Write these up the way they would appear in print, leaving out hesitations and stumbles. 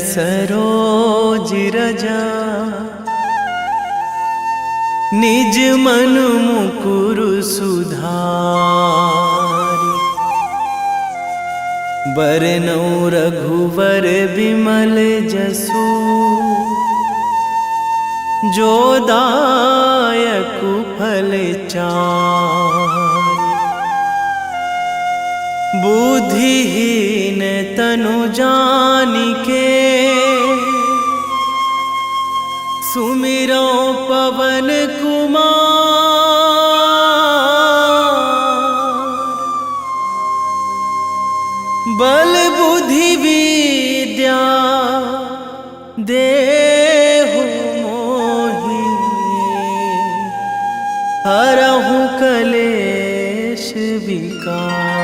सरोज रजा निज मन मुकुर सुधारि। बरनौ रघुवर बिमल जसु जो दायकु फल चारि। बुद्धिहीन तनु जानिके सुमिरो पवन कुमार। बल बुद्धि विद्या देहु मोहि हरहु कलेश विकार।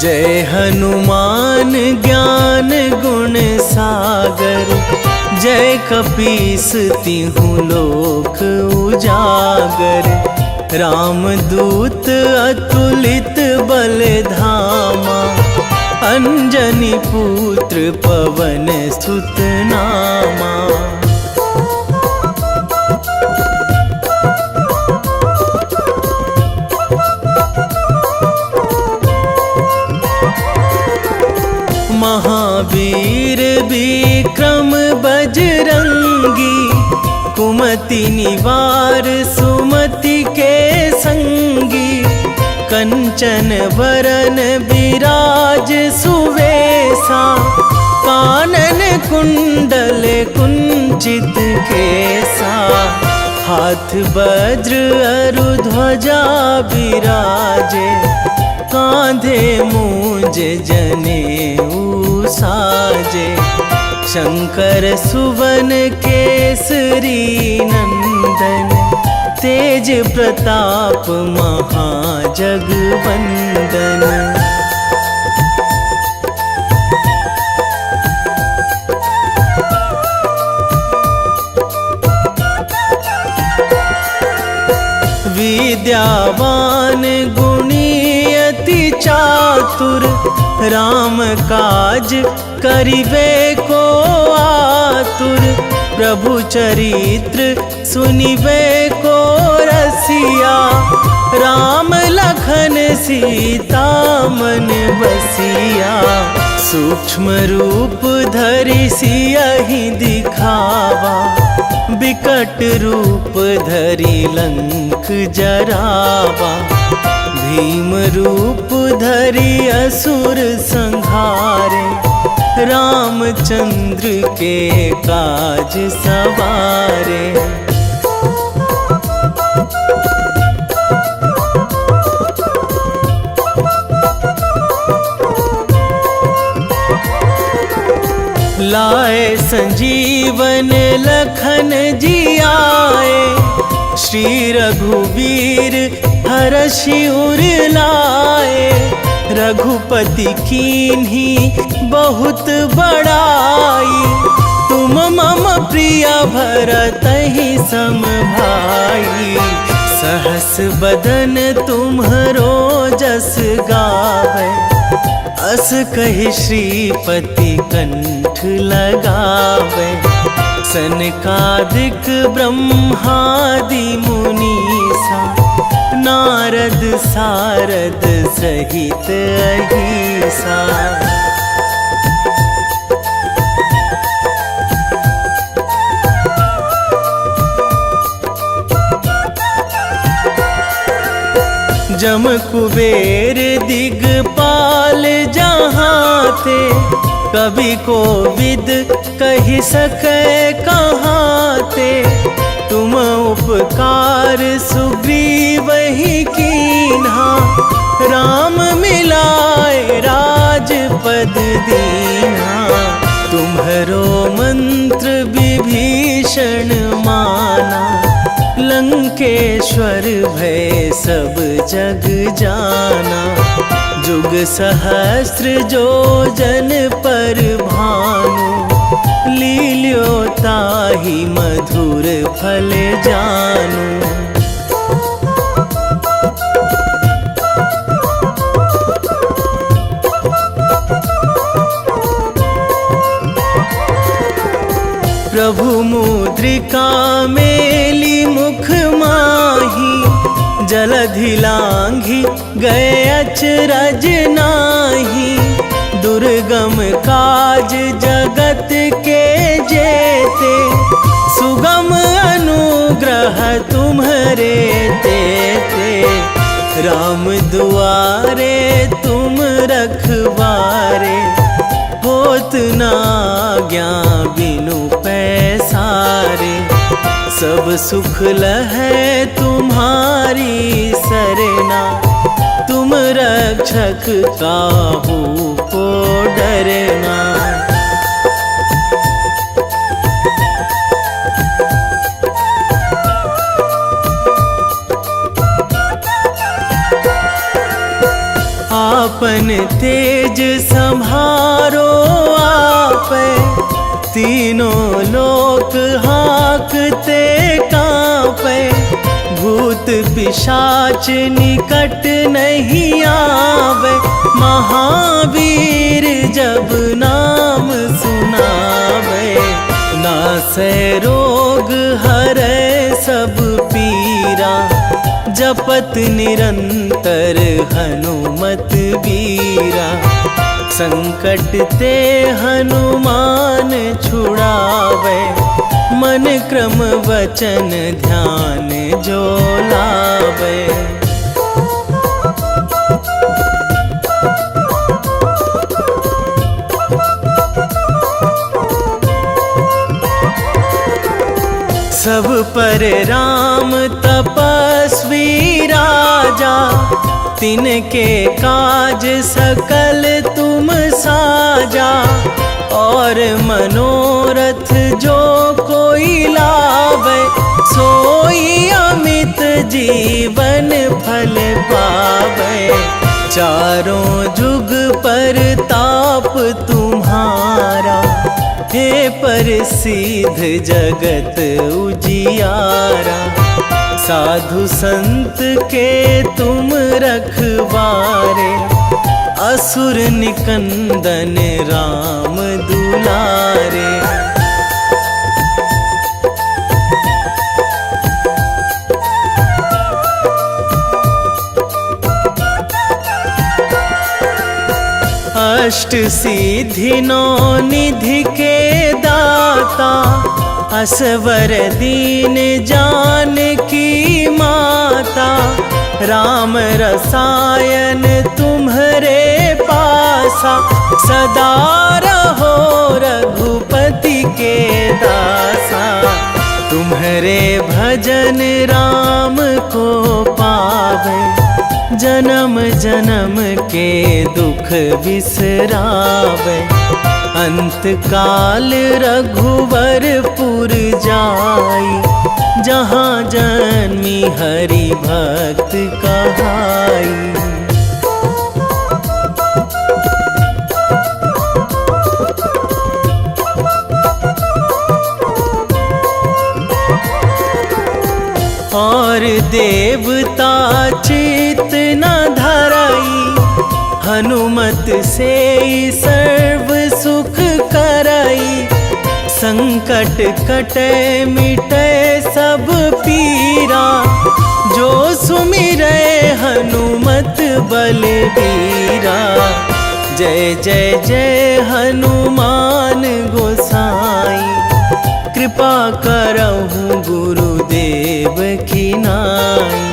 जय हनुमान ज्ञान गुण सागर। जय कपीस तिहु लोक उजागर। रामदूत अतुलित बल धामा। अंजनी पुत्र पवन सुत नामा। महावीर विक्रम बजरंगी। कुमति निवार सुमति के संगी। कंचन वरन विराज सुवेशा। कानन कुंडल कुंचित केसा। हाथ वज्र अरु ध्वजा विराजे। कांधे मूंज जनेऊ साजे। शंकर सुवन केसरी नंदन। तेज प्रताप महाजगवंदन। विद्यावान गुणी अति चातुर। राम काज करिबे को आतुर। प्रभु चरित्र सुनिबे को रसिया। राम लखन सीता मन बसिया। सूक्ष्म रूप धरि सियहि दिखावा। विकट रूप धरि लंक जरावा। भीम रूप धरि असुर संहारे। रामचंद्र के काज सवारे। लाए संजीवन लखन जियाए। श्री रघुवीर हरषि उर लाए। रघुपति कीन्ही बहुत बड़ाई। तुम मम प्रिय भरतहि सम भाई। सहस बदन तुम्हरो जस गावै। अस कहि श्रीपति कंठ लगावै। सनकादिक ब्रह्मादि मुनीसा। नारद सारद सहित अहिसा। जम कुबेर दिगपाल जहाँ थे। कवि कोविद कहि सकै कहाँ ते। तुम उपकार सुग्रीवहि कीन्हा। राम मिलाए राजपद दीन्हा। तुम्हरो मंत्र विभीषण माना। लंकेश्वर भय सब जग जाना। जुग सहस्र जो जन पर भानु। लील्यो ताहि मधुर फल जानू। प्रभु मुद्रिका मेली मुख माही, जलधि लांघी गए अचरज नाही। दुर्गम काज जगत के जेते, सुगम अनुग्रह तुम्हरे तेते। राम दुआरे तुम रखवारे, होत ना आज्ञा बिनु पैसारे। सब सुख लहै तुम्हारी सरना, तुम रक्षक काहू को डरना। आपन तेज संभारो आपै, तीनों लोक हाकते कांपै। भूत पिशाच निकट नहीं आवे, महावीर जब नाम सुनावे। नासै रोग हरै सब पीरा, जपत निरंतर हनुमत बीरा। संकट ते हनुमान छुड़ावे, मन क्रम वचन ध्यान जो लावे। सब पर राम तपस्वी राजा, तिनके काज सकल तुम साजा। और मनोरथ जो कोई लावे, सोई अमित जीवन फल पावे। चारों जुग पर ताप तुम्हारा, हे प्रसिद्ध जगत उजियारा। साधु संत के तुम रखवारे, असुर निकंदन राम दुलारे। अष्ट सिद्धि नौ निधि के दाता, असवर दीन जानकी माता। राम रसायन तुम्हरे पासा, सदा रहो रघुपति के दासा। तुम्हरे भजन राम को पावे, जन्म जन्म के दुख बिसरावे। अंत काल रघुवरपुर जाई, जहाँ जन्मी हरि भक्त कहाई। और देवता चित न धराई, हनुमत से सर्व सुख कराई। संकट कटे मिटे सब पीरा, जो सुमिरै हनुमत बलबीरा। जय जय जय हनुमान गोसाई, कृपा करहु गुरुदेव की नाई।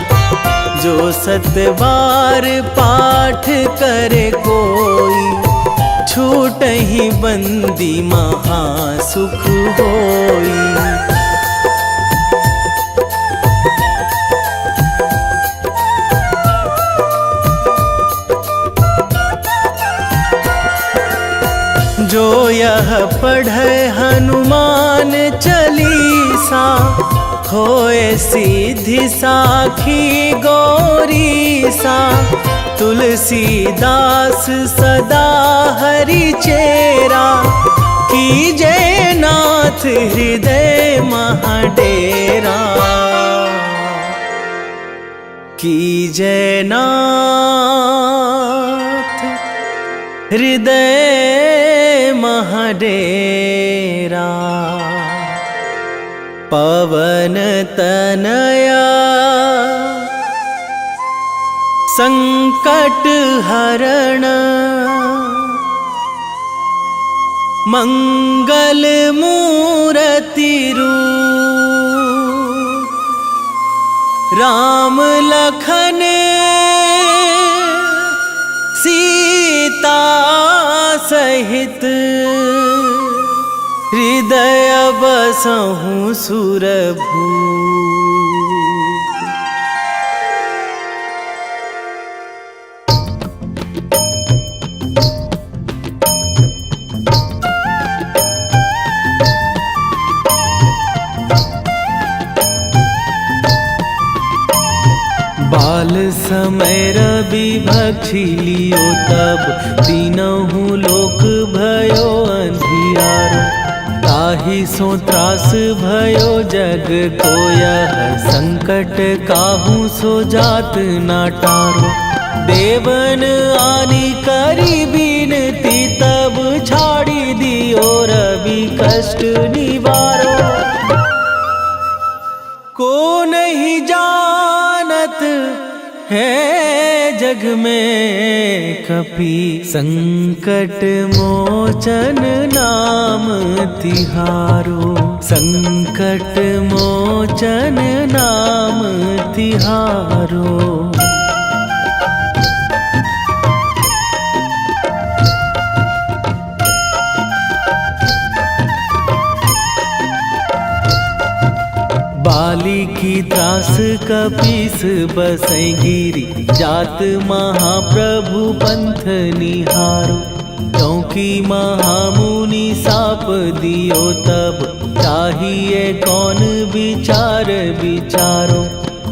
जो सतबार पाठ करे कोई, छूटहि बंदी महासुख होई। जो यह पढ़े हनुमान चालीसा, होए सीधी साखी गौरीसा। तुलसीदास सदा हरि चेरा, कीजे नाथ हृदय महाडेरा, कीजे नाथ हृदय महाडेरा। पवन तनया संकट हरण, मंगल मूर्ति रूप, राम लखन सीता सहित, हृदय बसहु सुरभूप। बाल समय रवि भक्षी लियो तब, तीनहु लोक भयो अंधियारो। ताहि सो त्रास भयो जग को यह, संकट काहू सो जात ना टारो। देवन आनी करी बिनती तब, छाड़ी दियो रवि कष्ट निवारो। को नहीं जानत है जग में कपि, संकट मोचन नाम तिहारो। संकट मोचन नाम तिहारो। बाली की त्रास कपीस बसै गिरी, जात महाप्रभु पंथ निहारो। क्योंकि महामुनि साप दियो तब, चाहिए कौन विचार विचारो।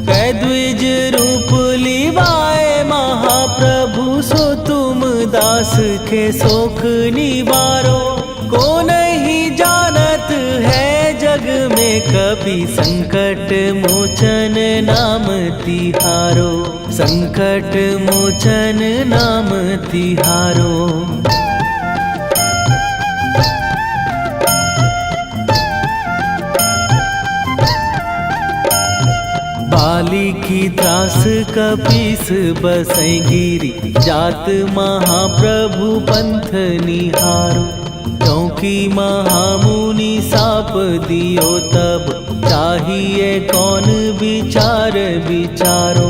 कै द्विज रूप लिवाए महाप्रभु, सो तुम दास के शोक निवारो। को नहीं जानत है जग में कपि, संकट मोचन नाम तिहारो। संकट मोचन नाम तिहारो। बाली की त्रास कपीस बसै गिरी, जात महाप्रभु पंथ निहारो। क्योंकि महामुनि साप दियो तब, चाहिए कौन विचार विचारो।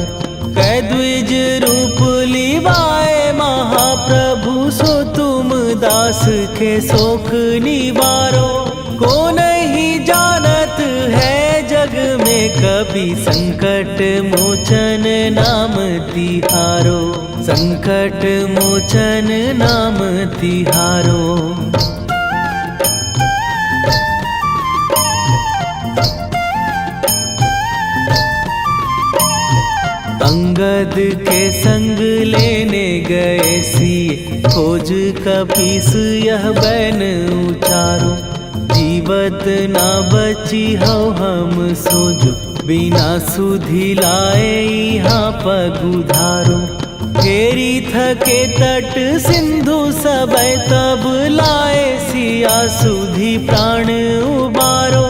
कै द्विज रूप लिवाए महाप्रभु, सो तुम दास के शोक निवारो। को नहीं जानत है जग में कपि, संकट मोचन नाम तिहारो। संकट मोचन नाम तिहारो। अंगद के संग लेने गए सिए, खोज कपीस यह बैन उचारो। जीवत ना बची हो हम सोजो, बिना सुधि लाए यहाँ पगुधारो। फेरी थके तट सिंधु सबय, तब लाए सिया सुधि प्राण उबारो।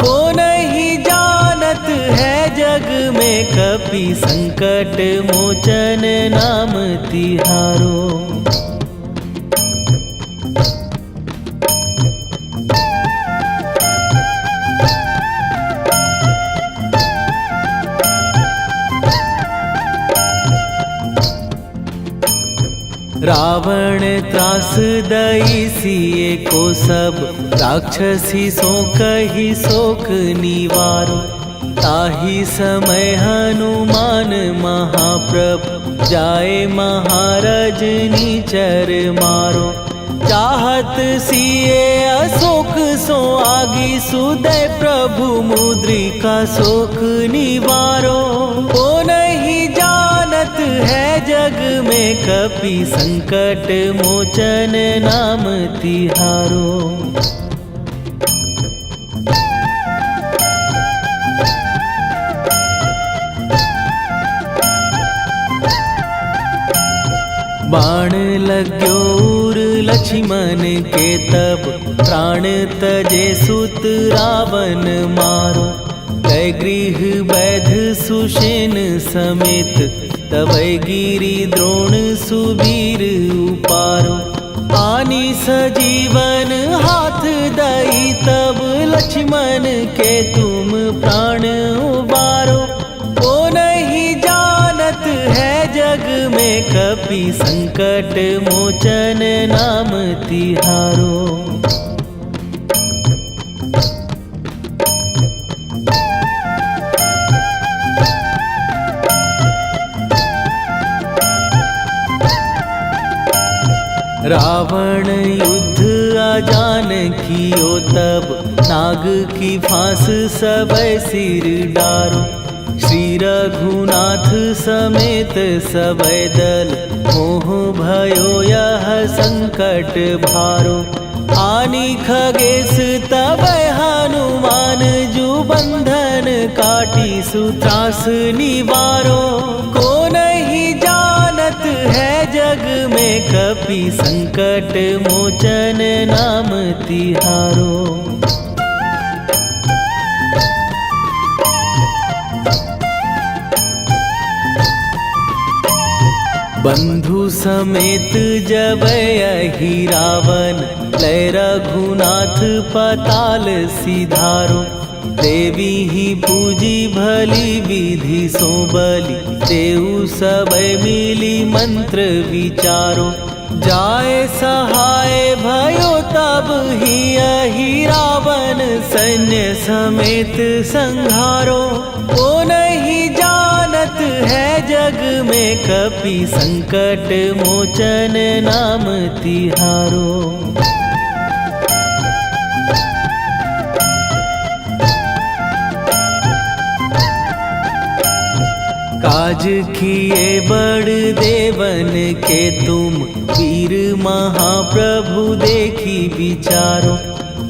को नहीं जानत है जग में कपि, संकट मोचन नाम तिहारो। रावण त्रास दई सिए को सब, राक्षसी सो कही शोक निवारो। ताहि समय हनुमान महाप्रभु, जाए महाराज नीचर मारो। चाहत सिए अशोक सो आगी, सुदय प्रभु मुद्रिका शोक निवारो। को नहीं जानत है जग में कपि संकट मोचन नाम तिहारो। बाण लाग्यो उर लक्ष्मण के तब प्राण तजे सुत रावण मारो। कै गृह वैध सुषेण समेत तबै गिरि द्रोण सुबीर उपारो। आनी सजीवन हाथ दई तब लक्ष्मण के तुम प्राण उबारो। ओ नहीं जानत है जग में कपि संकट मोचन नाम तिहारो। रावण युद्ध आजान कियो तब नाग की फांस सबै सिर डारो। श्री रघुनाथ समेत सबै दल मोह भयो यह संकट भारो। आनी खगेश तबै हनुमान जु बंधन काटी सुत्रास निवारो। को नहीं जानत है जग में कपि संकट मोचन नाम तिहारो। बंधु समेत जबै अहि रावण लय रघुनाथ पताल सिधारो। देवी ही पूजी भली विधि सो बलि तेउ सबै मिली मंत्र विचारो। जाय सहाय भयो तब ही अहि रावण सैन्य समेत संहारो। ओ नहीं जानत है जग में कपि संकट मोचन नाम तिहारो। काज किए बड़ देवन के तुम वीर महाप्रभु देखी विचारो।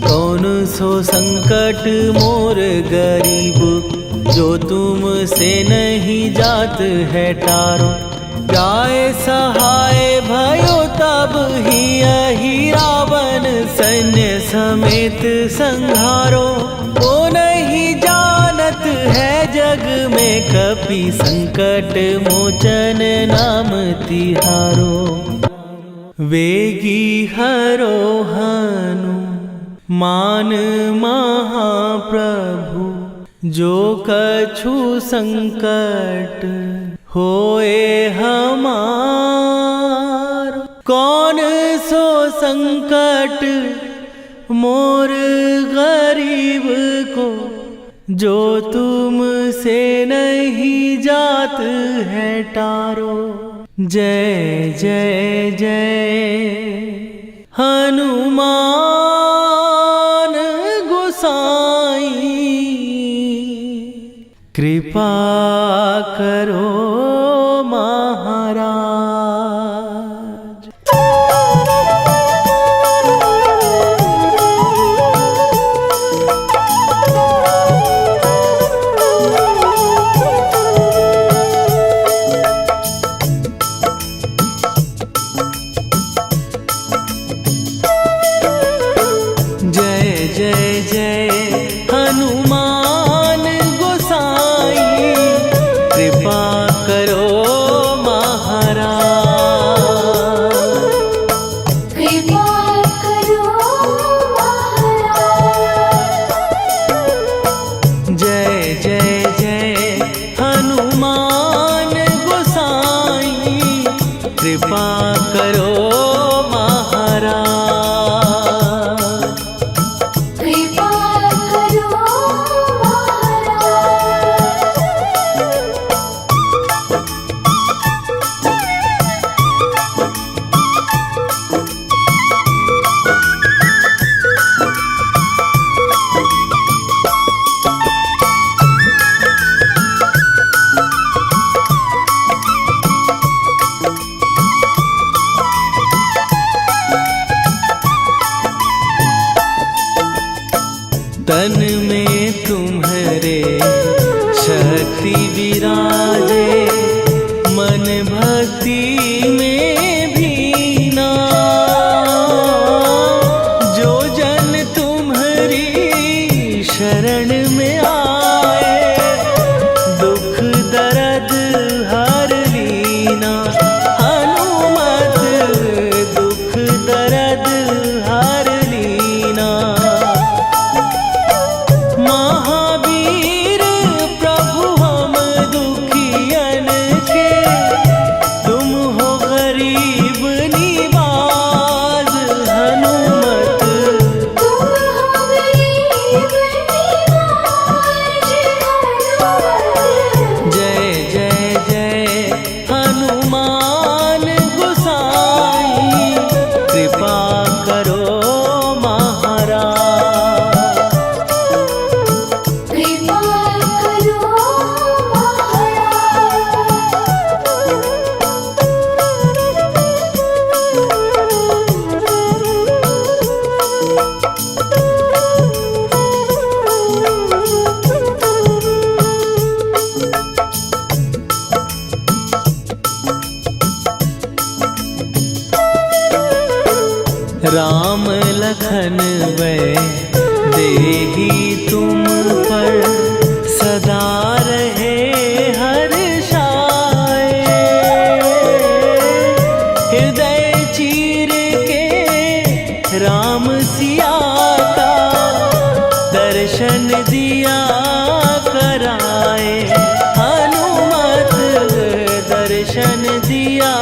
कौन सो संकट मोर गरीब जो तुम से नहीं जात है टारो। जाय सहाय भयो तब ही अहि रावण सैन्य समेत संहारो। ओ नहीं जानत है जग में कपि संकट मोचन नाम तिहारो। वेगी हरो हनु मान महाप्रभु जो कछु संकट होए हमार। कौन सो संकट मोर गरीब को जो तुम से नहीं जात है टारो। जय जय जय हनुमान गोसाई कृपा करो महाराज। कृपा कर लखन वै देही तुम पर सदा रहे हर्षाए। हृदय चीर के राम सिया का दर्शन दिया कराए। हनुमत दर्शन दिया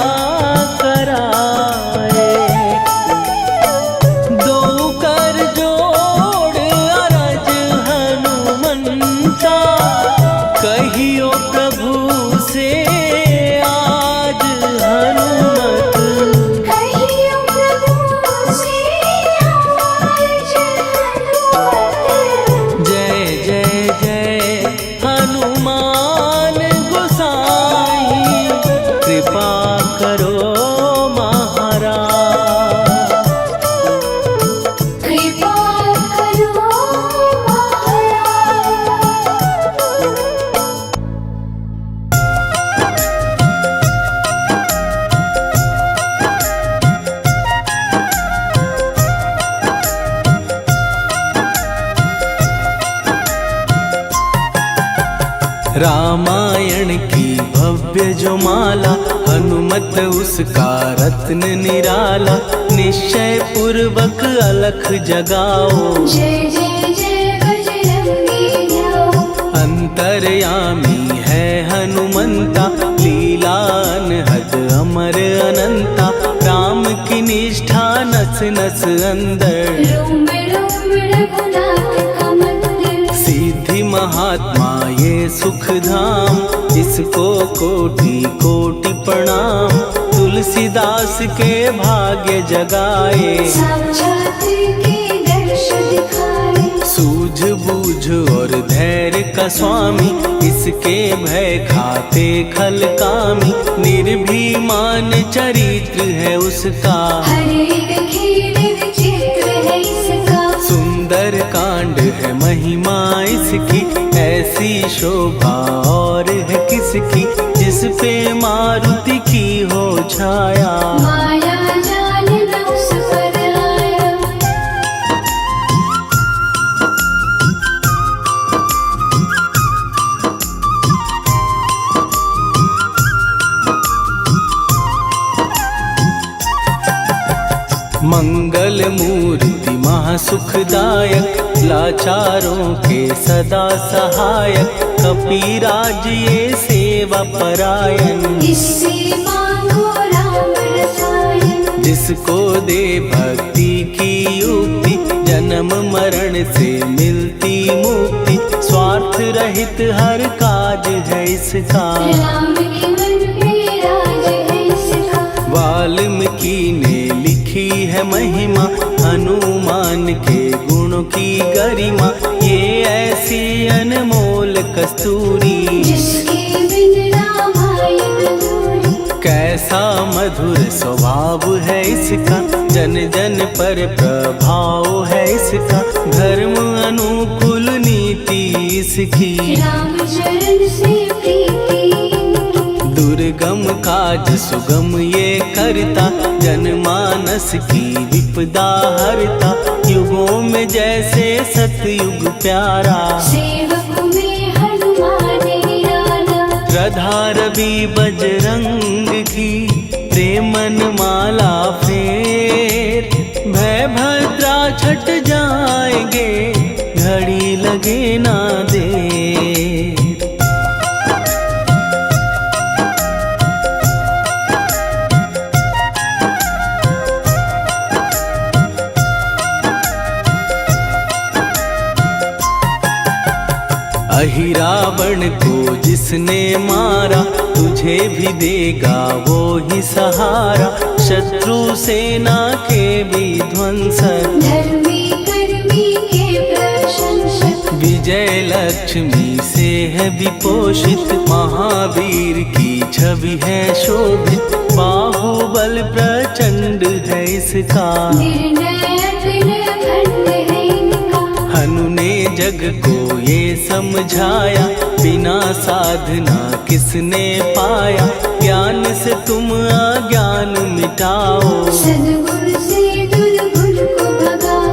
कराए। दो कर जोड़ अरज हनुमंता कहियो प्रभु से आज हनुमत। कहियो प्रभु से आज हनुमत। जय जय जय हनुमान गोसाई कृपा करो महाराज। कृपा करो महाराज। रामायण की भव्य जो माला हनुमत उसका रत्न निराला। निश्चय पूर्वक अलख जगाओ जय जय जय बजरंगी जाओ। अंतर्यामी है हनुमंता लीला अनहद अमर अनंता। राम की निष्ठा नस नस अंदर रोम रोम रघुनाथ का मंदिर। सिद्धि महात्मा ये सुख धाम इसको कोटि कोटि प्रणाम। तुलसीदास के भाग्य जगाए साक्षात के दर्श दिखाए। सूझ बूझ और धैर्य का स्वामी इसके भय खाते खल कामी। निर्भीमान चरित्र है उसका हर एक खेल विचित्र है इसका। सुंदर कांड है महिमा इसकी ऐसी शोभा और है किसकी। जिस पे मारुति की हो छाया माया जाल न उस पर आया। मंगल मूर्ति महासुखदायक लाचारों के सदा सहायक। कपीराज ये सेवा परायण इससे मांगो राम रसायन। जिसको दे भक्ति की युक्ति जन्म मरण से मिलती मुक्ति। स्वार्थ रहित हर काज है इसका राम के मन पे राज है इसका। वाल्मीकि ने लिखी है महिमा हनुमान के गुणों की गरिमा। ये ऐसी अनमोल कस्तूरी जिसके बिन रामायण अधूरी। कैसा मधुर स्वभाव है इसका जन जन पर प्रभाव है इसका। धर्म अनुकूल नीति इसकी राम चरण से प्रीति। दुर्गम काज सुगम ये करता जनमानस की विपदा हरता। युगों में जैसे सतयुग प्यारा सेवक में हनुमान निराला। श्रद्धा रवि बजरंग की प्रेमन माला फेर। भय भद्रा छट जाएंगे घड़ी लगे ना देर। अहिरावण को जिसने मारा तुझे भी देगा वो ही सहारा। शत्रु सेना के विध्वंसक धर्मी कर्मी के प्रशंसक। विजय लक्ष्मी से है विपोषित। महावीर की छवि है शोभित। बाहुबल प्रचंड है इसका निर्णय अखंड है इनका। हनु ने जग को ये समझाया बिना साधना किसने पाया। ज्ञान से तुम अज्ञान मिटाओ सद्गुण से दुर्गुण को भगाओ।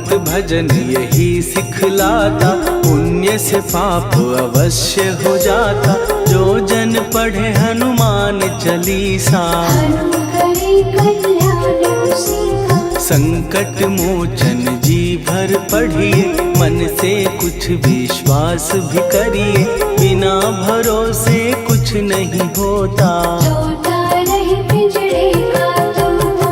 हनुमत भजन यही सिखलाता, पुण्य से पाप अवश्य हो जाता। जो जन पढ़े हनुमान चालीसा, हनुम करे कल्याण उसी का। संकट मोचन जी भर पढ़िए, मन से कुछ विश्वास भी करिए। बिना भरोसे कुछ नहीं होता, तोता रहे पिंजरे का तोता।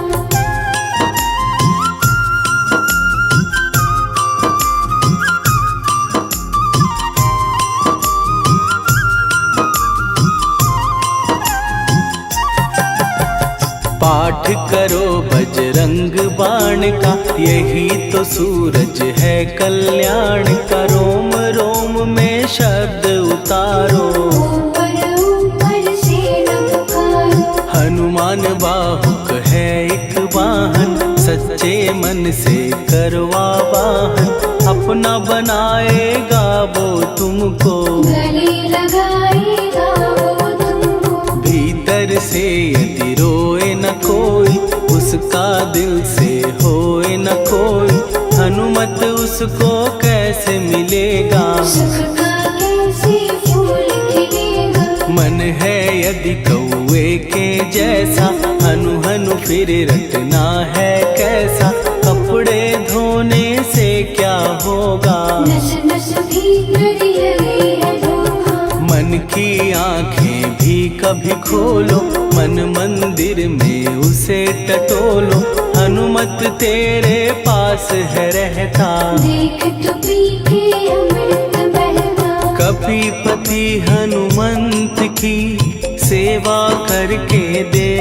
पाठ करो बजरंग बाण का, यही तो सूरज है कल्याण का। रोम रोम में शब्द उतारो, ऊपर ऊपर से न पुकारो। हनुमान बाहुक है एक वाहन, सच्चे मन से करवा वाहन। अपना बनाएगा वो तुमको, गले लगाएगा वो तुमको। भीतर से यदि रोए न कोई, उसका दिल से होए न कोई। हनुमत उसको कैसे मिलेगा, सुख का कैसे फूल खिलेगा। मन है यदि कौए के जैसा, हनु हनु फिर रटना है कैसा। कपड़े धोने से क्या होगा, नस नस भीतर लगी है धोखा। मन की आंखें भी कभी खोलो, मन मंदिर में उसे टटोलो। हनुमत तेरे पास है रहता, देख तो पी के अमृत बहता। कपीपति हनुमंत की सेवा करके दे,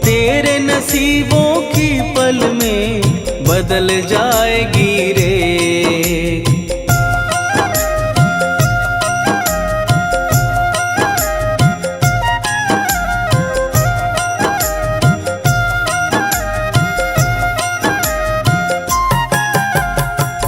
तेरे नसीबों की पल में बदल जाएगी रे।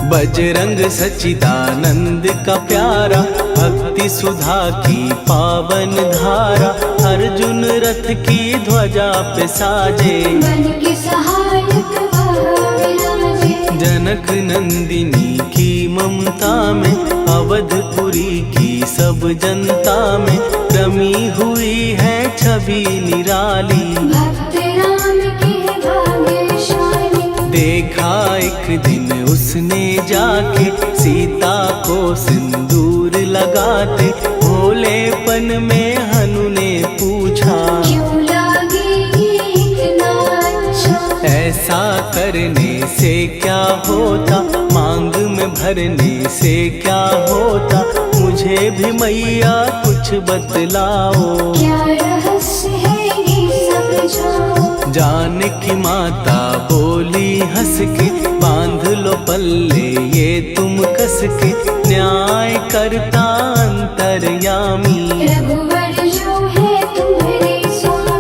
बजरंग सच्चिदानंद का प्यारा, भक्ति सुधा की पावन धारा। अर्जुन रथ की ध्वजा पे साजे, मन के सहायक वह विराजे। जनक नंदिनी की ममता में, अवधपुरी की सब जनता में रमी हुई है छवि निराली। भक्त राम के भाग्यशाली, देखा एक दिन उसने जाके सीता को सिंदूर लगाते। भोलेपन में हनु ने पूछा, क्यों लागे ये इतना अच्छा। ऐसा करने से क्या होता, मांग में भरने से क्या होता। मुझे भी मैया कुछ बतलाओ, क्या रहस्य है ये समझाओ। जानकी माता बोली हंस के, बांध लो पल्ले ये तुम कस के। न्याय करता अंतर्यामी, रघुवर जो है तुम्हारे स्वामी।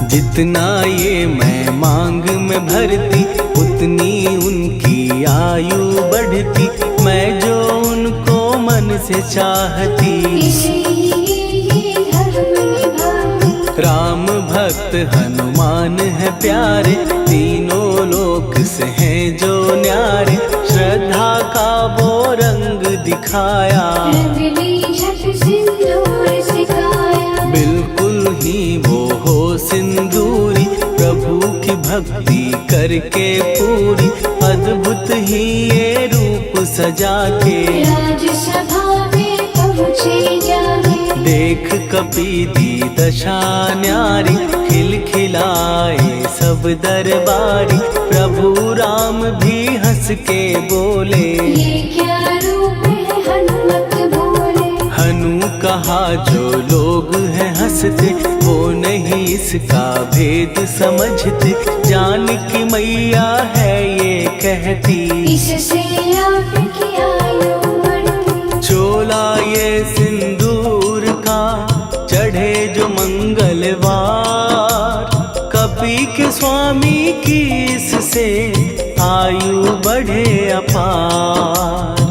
जितना ये मैं मांग में भरती, उतनी उनकी आयु बढ़ती। मैं जो उनको मन से चाहती, इसलिए ये धर्म निभाती। राम भक्त हनुमान है प्यारे, तीनों लोक से हैं जो न्यारे। श्रद्धा का वो रंग दिखाया, रंगली झट सिंदूर सिखाया। बिल्कुल ही वो हो सिंदूरी, प्रभु की भक्ति करके पूरी। अद्भुत ही ये रूप सजा के, राजसभा में पहुँचे जाके। देख कपीदी दशा न्यारी, खिलखिलाए सब दरबारी। प्रभु राम भी हंस के बोले, ये क्या रूप है हनुमत बोले। हनु कहा जो लोग हैं हंसते, वो नहीं इसका भेद समझते। जानकी मैया है ये कहती, इससे आपकी आयु बढ़ती। चोला ये सिंदूर का चढ़े जो मंगलवार। कपी के स्वामी की इससे आयु बढ़े अपार।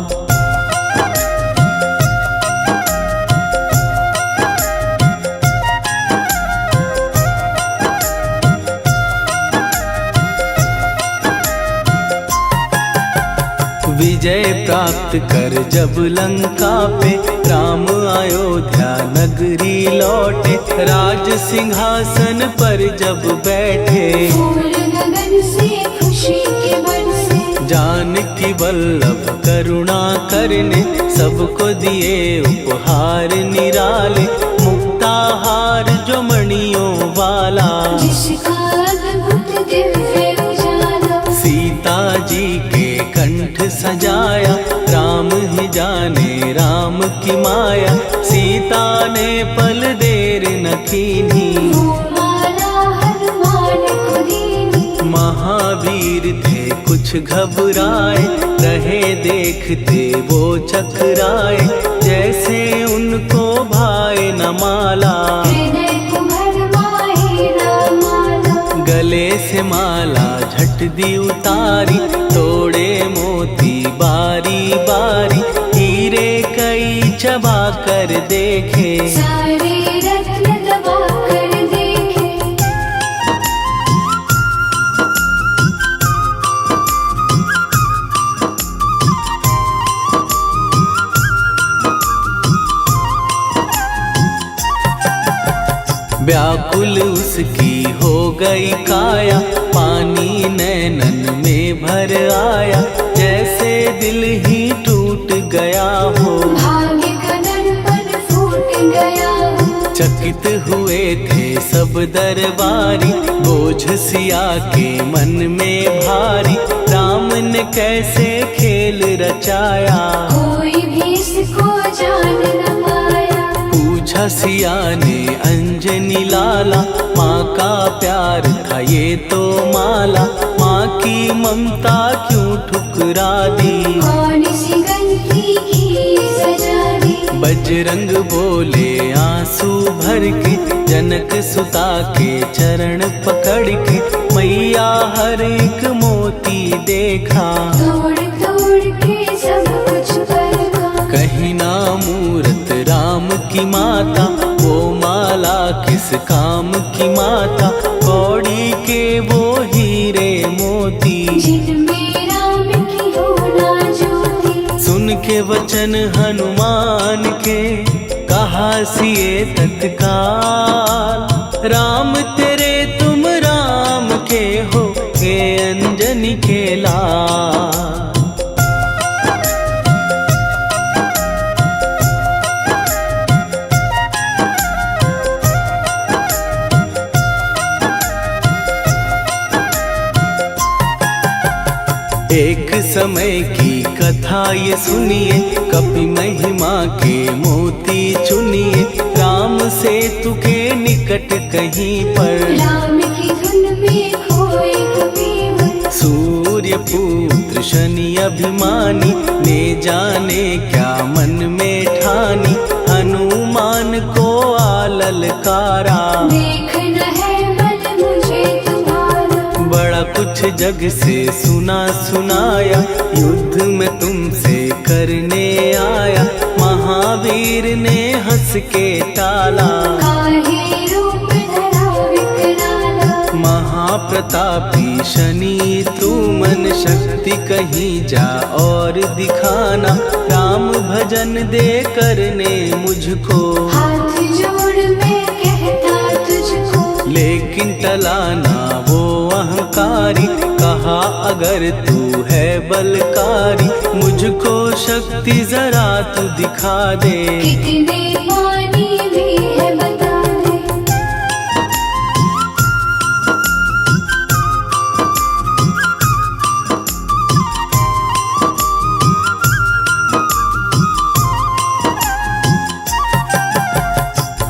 विजय प्राप्त कर जब लंका पे राम अयोध्या नगरी लौटे, राज सिंहासन पर जब बैठे, फूल गगन से खुशी के बरसे, जानकी वल्लभ करुणा करने सबको दिए उपहार निराले, मुक्ताहार जो मणियों वाला, जिसका अद्भुत दिव्य उजाला, सीता जी के कंठ सजाया, राम ही जाने राम की माया, सीता ने पल देर न कीन्ही, वो माला हनुमान को दीनी। महावीर थे कुछ घबराए, रहे देखते वो चकराए, जैसे उनको भाए न माला, हृदय को भरमाए न माला, गले से माला झट दी उतारी, तोड़े मोती बारी बारी, हीरे कई चबा कर देखे, सारे रत्न दबा कर देखे। व्याकुल उसकी हो गई काया, पानी नैनन में भर आया, जैसे दिल ही टूट गया हो, भाग्य का दर्पण फूट गया हो, चकित हुए थे सब दरबारी, बोझ सिया के मन में भारी, राम ने कैसे खेल रचाया, कोई भी इसको जान न पाया। पूछा सिया ने अंजनी लाला, माँ का प्यार था ये तो माला, माँ की ममता क्यों ठुकरा दी, कौन सी गलती की सजा दी। बजरंग बोले आंसू भर के, जनक सुता के चरण पकड़ के, मैया हर एक मोती देखा, तोड़ तोड़ के सब कुछ परखा। कहीं ना मूरत राम की माता, वो माला किस काम की माता, कौड़ी के वो हीरे मोती, जिनमें राम की हो ना ज्योति। सुन के वचन हनुमान के, कहा सिए तत्काल, राम तेरे तुम राम के हो, के अंजनी के लाल। एक समय की कथा ये सुनिए, कपि महिमा के मोती चुनिए, राम सेतु के निकट कहीं पर, राम की धुन में खोए कबीर। सूर्य पुत्र शनि अभिमानी, ने जाने क्या मन में ठानी, हनुमान को आललकारा, देखना है बल मुझे तुम्हारा। बड़ा कुछ जग से सुना सुनाया, युद्ध में तुमसे करने आया, महावीर ने हंस के टाला, काहे रूप धरा विकराला। महाप्रतापी शनि तू मन शक्ति कहीं जा और दिखाना, राम भजन दे करने मुझको, हाथ जोड़ मैं कहता तुझको। लेकिन टलाना वो अहंकारी, कहा अगर तू है बलकारी, मुझको शक्ति जरा तू दिखा दे, कितने पानी भी है बता दे।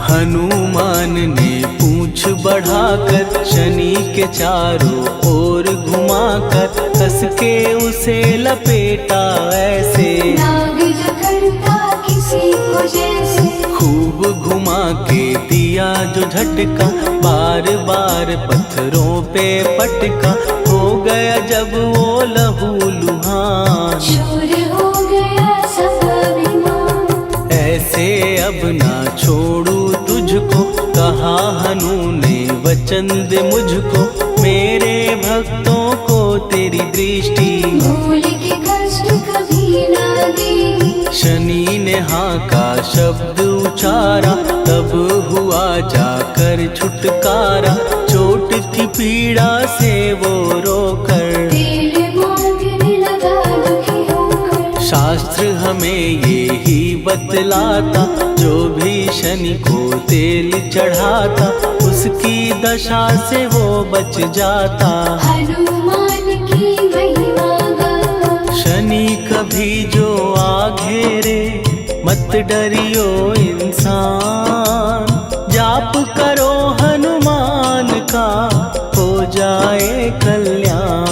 हनुमान ने पूंछ बढ़ाकर, शनि के चारों ओर घुमाकर, कस के उसे लपेटा ऐसे, नाग जो करता किसी को जैसे। खूब घुमा के दिया जो झटका, बार बार पत्थरों पे पटका, हो गया जब वो लहू लुहान, चूर हो गया सब अभिमान। ऐसे अब ना छोड़ू तुझको, कहा हनु ने वचन दे मुझको। मेरे भक्तों को तेरी दृष्टि, भूल के कष्ट कभी ना देगी। शनि ने हाँ का शब्द उचारा, तब हुआ जाकर छुटकारा। चोट की पीड़ा से वो रोकर, तेल मांगने लगा दुखी होकर। शास्त्र हमें ये ही बतलाता, जो भी शनि को तेल चढ़ाता, उसकी दशा से वो बच जाता। हनुमान की महिमा गाता। शनि कभी जो आ घेरे, मत डरियो इंसान। जाप करो हनुमान का, हो जाए कल्याण।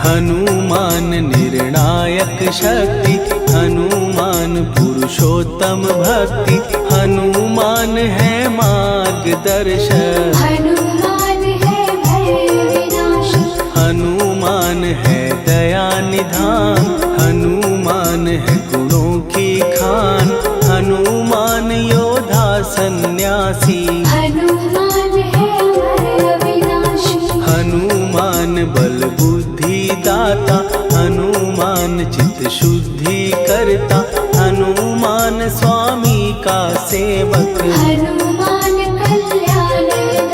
हनुमान निर्णायक शक्ति, हनुमान पुरुषोत्तम भक्ति। हनुमान है मार्गदर्शक, हनुमान है भय विनाशक। हनुमान है दया निधान। हनुमान है गुणों की खान, हनुमान योद्धा सन्यासी। हनुमान है भय विनाशी। हनुमान बल बुद्धि दाता, हनुमान चित्त शुद्धि करता। हनुमान स्वामी का सेवक, हनुमान कल्याणदायक।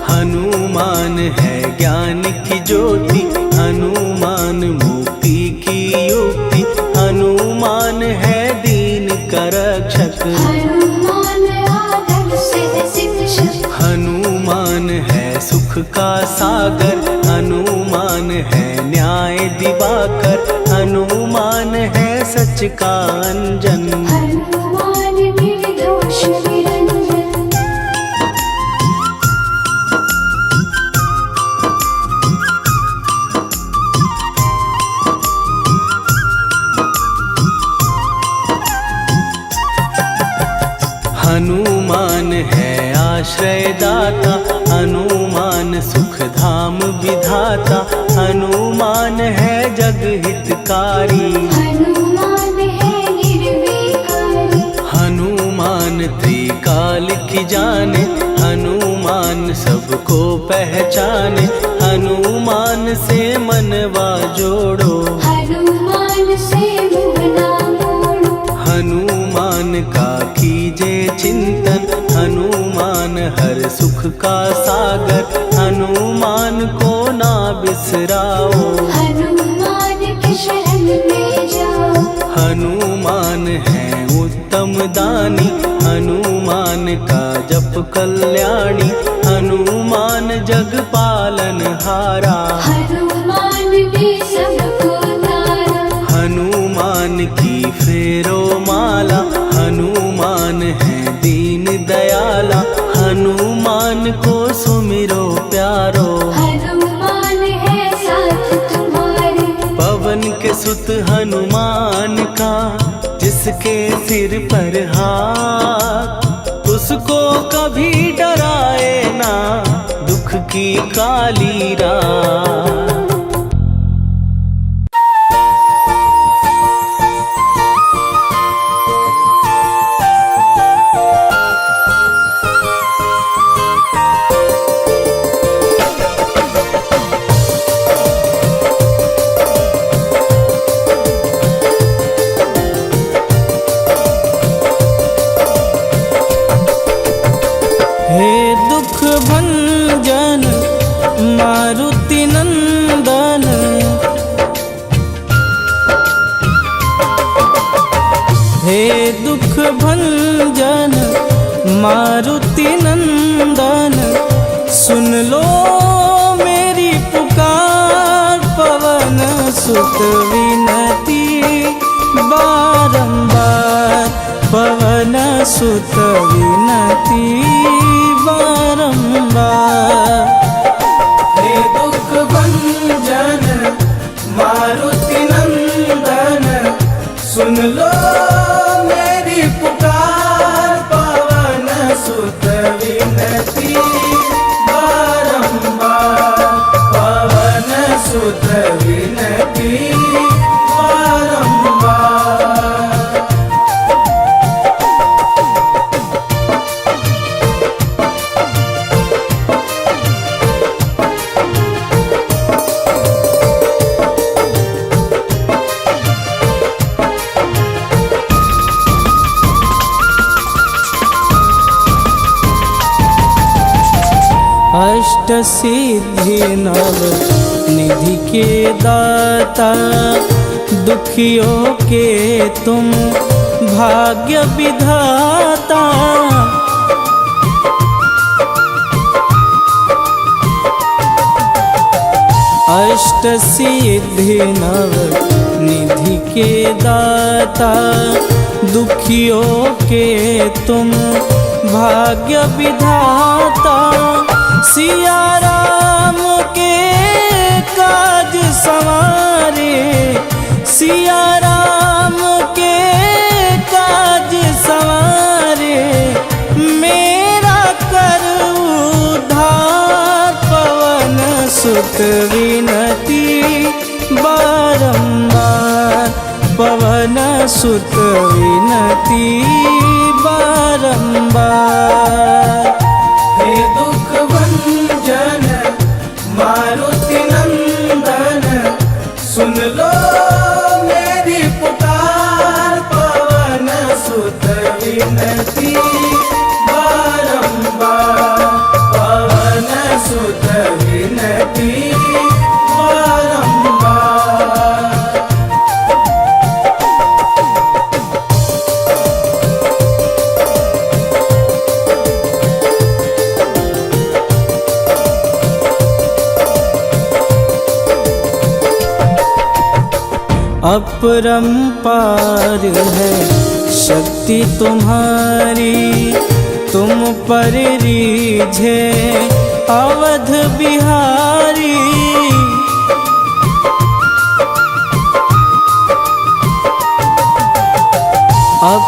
हनुमान है ज्ञान की ज्योति। हनुमान मुक्ति की युक्ति, हनुमान है दीन का रक्षक। हनुमान आदर से शिक्षक। हनुमान है सुख का सागर, हनुमान है न्याय दिवाकर। हनुमान है सच का अंजन, हनुमान निर्दोष निरंजन। हनुमान है आश्रय दाता, हनुमान सुख धाम विधाता। हनुमान है जग हितकारी, हनुमान है निर्विकारी। हनुमान त्रिकाल की जाने। हनुमान सबको पहचाने, हनुमान से मनवा जोड़ो। हनुमान से मुँह ना मोड़ो। हनुमान का कीजे चिंतन, हनुमान हर सुख का सागर। हनुमान को ना बिसराओ, हनुमान के शरण में जाओ। हनुमान है उत्तम दानी, हनुमान का जप कल्याणी। हनुमान जग पालन हारा, हनुमान ने सबको तारा। हनुमान की फेरो माला। हनुमान है दीन दयाला, हनुमान को सुमिरो प्यारो। हनुमान है साथ तुम्हारे। पवन के सुत हनुमान का, जिसके सिर पर हाथ, उसको कभी डराए ना दुख की काली रात। हे दुख भंजन मारुति नंदन, हे दुख भंजन मारुति नंदन। सुन लो मेरी पुकार, पवन सुत विनती बारंबार। पवन सुत विनती बारंबार। हे दुख भंजन सुत विनती बारंबार, पवन सुत विनती बारंबार। अष्ट सिद्धि नव निधि के दाता, दुखियों के तुम भाग्य विधाता। अष्ट सिद्धि नव निधि के दाता, दुखियों के तुम भाग्य विधाता। सिया राम के काज संवारे, सिया राम के काज संवारे, मेरा कर उद्धार। पवन सुत विनती बारंबार, पवन सुत विनती बारंबार। हे दुख भंजन मारुति नंदन, सुन लो मेरी पुकार। पवन सुत विनती बारंबार, पवन सुत विनती बारंबार। अपरंपार है शक्ति तुम्हारी, तुम पर रीझे अवध बिहारी।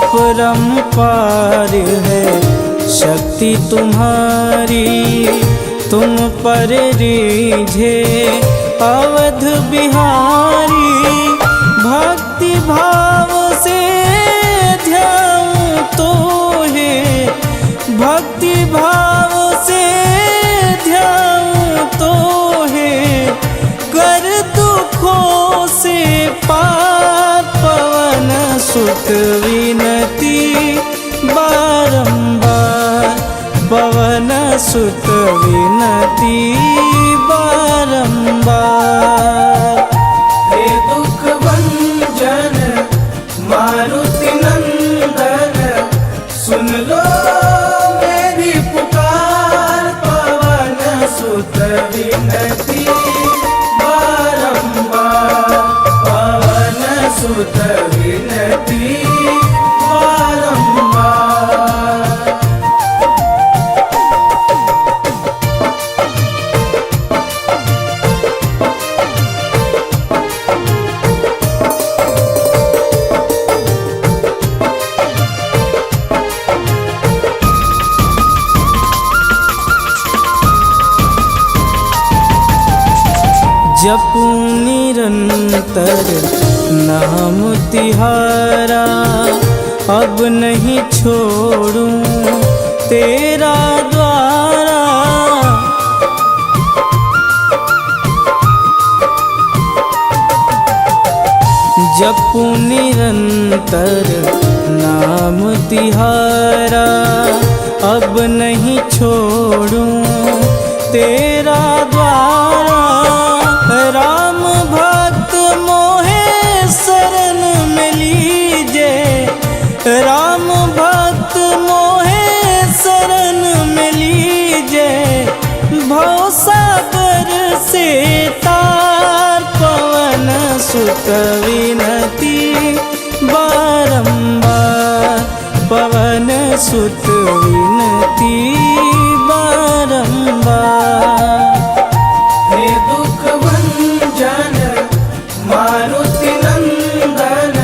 अपरंपार है शक्ति तुम्हारी, तुम पर रीझे अवध बिहारी। भक्ति भाव से ध्याऊं तो है, भक्ति भाव से ध्याऊं तो है, कर दुखों से पार। पवन सुत विनती बारंबार, पवन सुत विनती बारंबार। हे दुख भंजन मारुति नंदन, सुन लो मेरी पुकार। पवन सुत विनती बारंबार, पवन सुत विनती बारंबार। जपूं निरंतर नाम तिहारा, अब नहीं छोड़ूं तेरा द्वारा। जपूं निरंतर नाम तिहारा, अब नहीं छोड़ूं तेरा द्वारा। राम भक्त मोहे शरण में लीजे, राम भक्त मोहे शरण में लीजे। भवसागर से तार, पवन सुत विनती बारंबार, पवन सुत विनती बारंबार। हे दुख भंजन मारुति नंदन,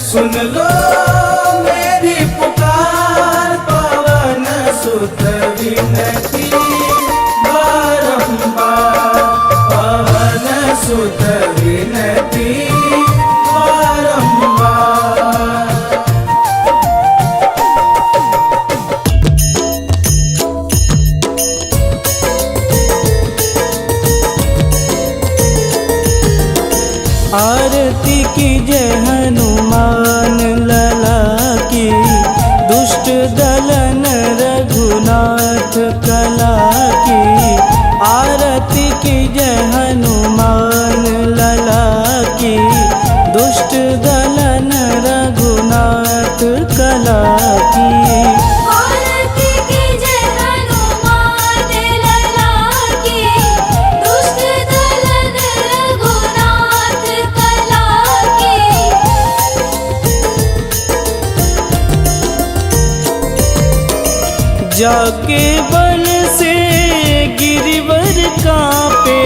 सुन लो मेरी पुकार। पवन दलन रघुनाथ कला की, आरती की जय हनुमान लला की। दुष्ट दलन रघुनाथ कला की, आरती की जय हनुमान लला की। दुष्ट दलन रघुनाथ कला की। जाके बल से गिरिवर कांपे,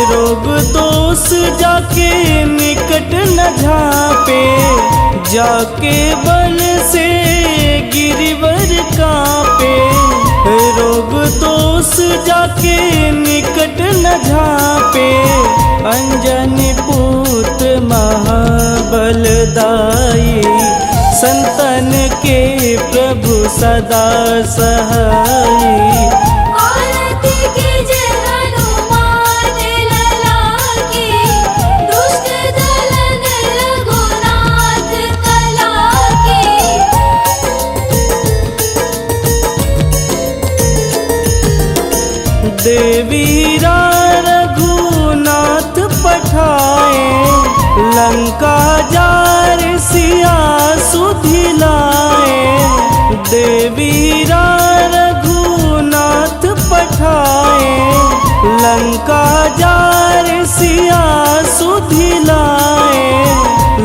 रोग दोष जाके निकट न झांपे। जाके बल से गिरिवर कांपे, रोग दोष जाके निकट न झांपे। अंजनी पूत महाबलदाई, संतन के प्रभु सदा सहाई। आरती की जय हनुमान लला की। दुष्ट दलन रघुनाथ कला की। देवीरा रघुनाथ पठाए, लंका जार सिया सुधिलाए। देवीरा रघुनाथ पठाए, लंका जार सिया सुधिलाए।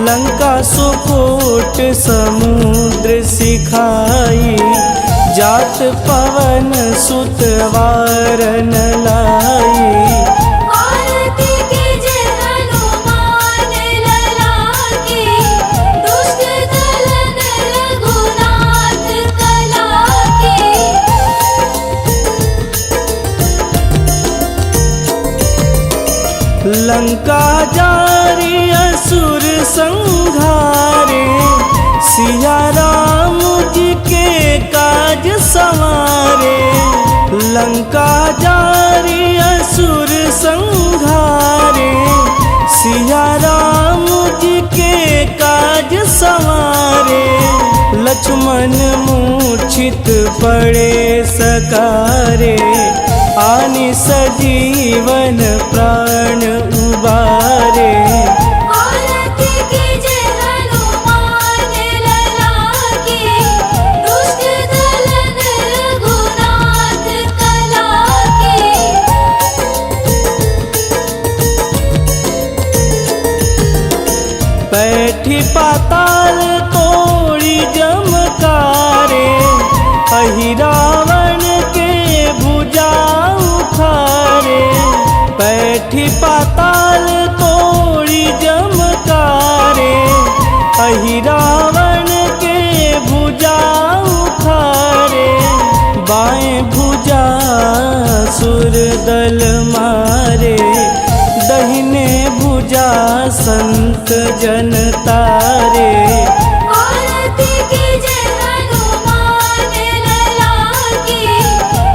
लंका सुकोट समुद्र सिखाई, जात पवन सुत वारन लाई। आरती की जय हनुमान लला की। दुष्ट दलन रघुनाथ कला की। लंका जारी असुर संहारे, सिया राम जी के काज संवारे। लंका जारी असुर संहारे, सिया राम जी के काज संवारे। लक्ष्मण मूर्छित पड़े सकारे, आनि सजीवन प्राण उबारे। आरती की जय हनुमान लला की। दुष्ट दलन रघुनाथ कला की। बैठी पाताल तोड़ी जमकारे, अहि रावण के भुजा उखारे। बैठी पाताल तोड़ी जमकारे, अहि रावण के भुजा उखारे। बाएं भुजा सुर दल मारे, दहिने भुजा संत जन तारे। आरती की जय हनुमान लला की।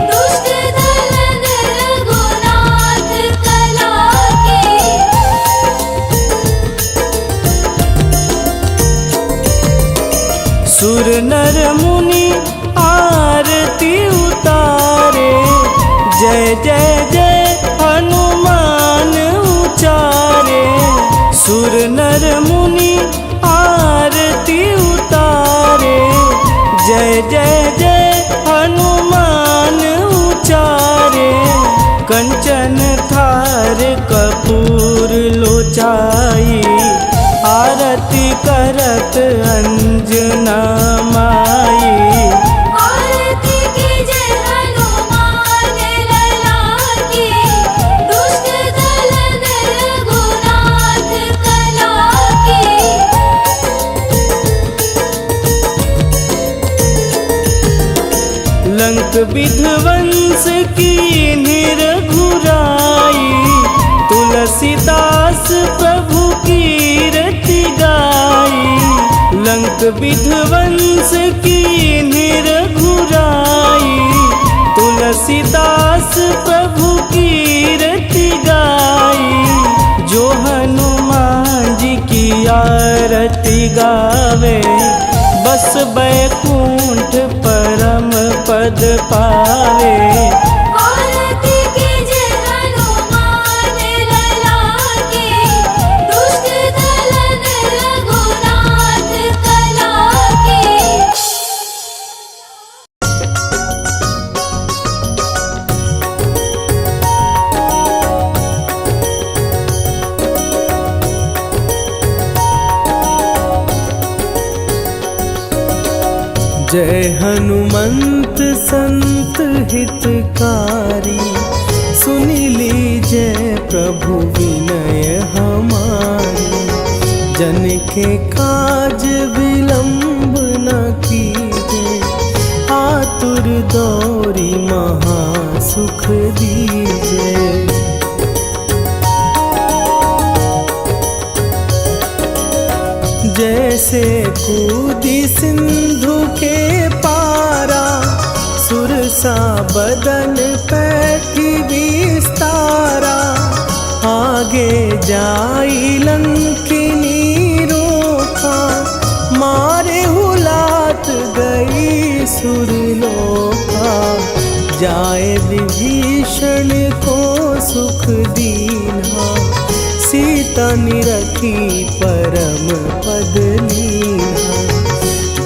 दुष्ट दलन रघुनाथ कला की। सुर नर मुनि आरती उतारे, जय जय जय हनुमान उचारे। सुर नर मुनि आरती उतारे, जय जय जय हनुमान उचारे। कंचन थार कपूर लोचाई, आरती करत अंजना माई। आरती की जय हनुमान लला की। दुष्ट दलन रघुनाथ कला की। लंक विध्वंस की निरघुराई, तुलसीदास प्रभु कीरति गाई। लंक विध्वंस की निरघुराई, तुलसीदास प्रभु कीरति गाई। जो हनुमान जी की आरती गावे, बस बैकुंठ पद पावे। आरती कीजे हनुमान लला की, दुष्ट दलन रघुनाथ कला की। जय हनुमंत संत हितकारी, सुनि लीजय प्रभु विनय हमारी। जन के काज विलंब न कीजे, आतुर दौरी महा सुख दीजे। जैसे कूदी सिंधु के पारा, सुरसा बदन पैठी विस्तारा। आगे जाई लंकिनी रोका, मारे हुलात गई सुरलोका। जाए विभीषण को सुख दीना, सीता निरखी परम पद लीना।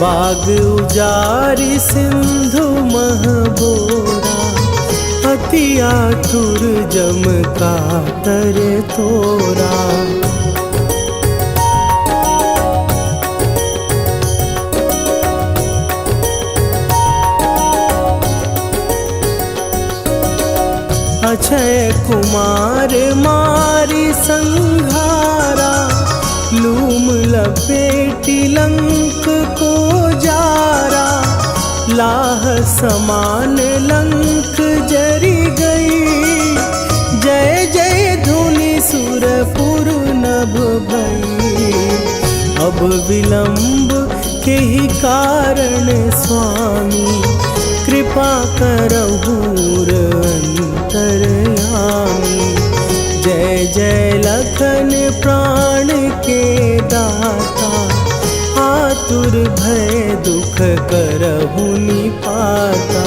बाग उजारि सिंधु मह बोरा, अति आतुर जम कातर तोरा। अक्षय कुमार मारी संघारा, लूम लपेटी लंक को जारा। लाह समान लंक जरी गई, जय जय धुनि सुरपुर नभ भई। अब विलंब के ही कारण स्वामी, कृपा करहु अंतरयामी। जय जय लखन प्राण के दाता, आतुर भय दुख करहु निपाता।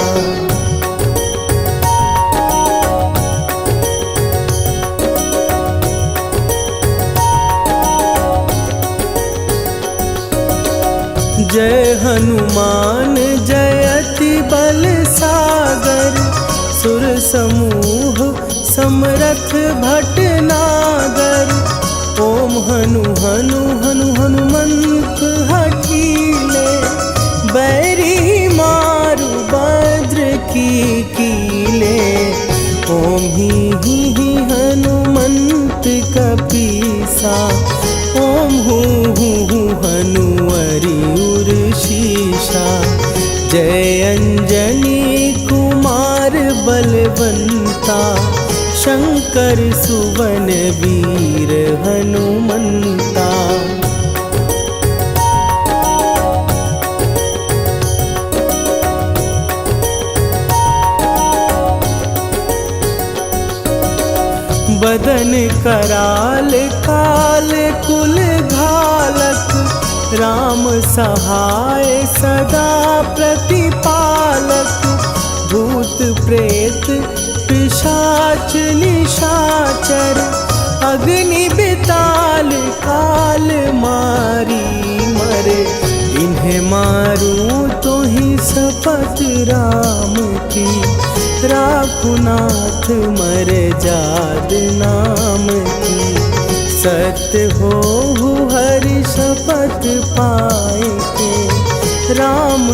जय हनुमान जयति बल सागर, सुर समूह समरथ भटनागर। ओम हनु हनु हनु हनुमंत हठीले, बैरी मारु भद्र की कीले। ओम ही हनुमंत कपीसा, ओम हूँ हनुवरि उर शीशा। जय अंजनी कुमार बलवंता, शंकर सुवन वीर हनुमंता। बदन कराल काल कुल घालक, राम सहाय सदा प्रतिपालक। भूत प्रेत पिशाच निशाचर, अग्नि बिताल काल मारी मरे। इन्हें मारूं तो ही शपथ राम की, राखुनाथ मर जाद नाम की। सत्य हो हरि शपथ पाए के, राम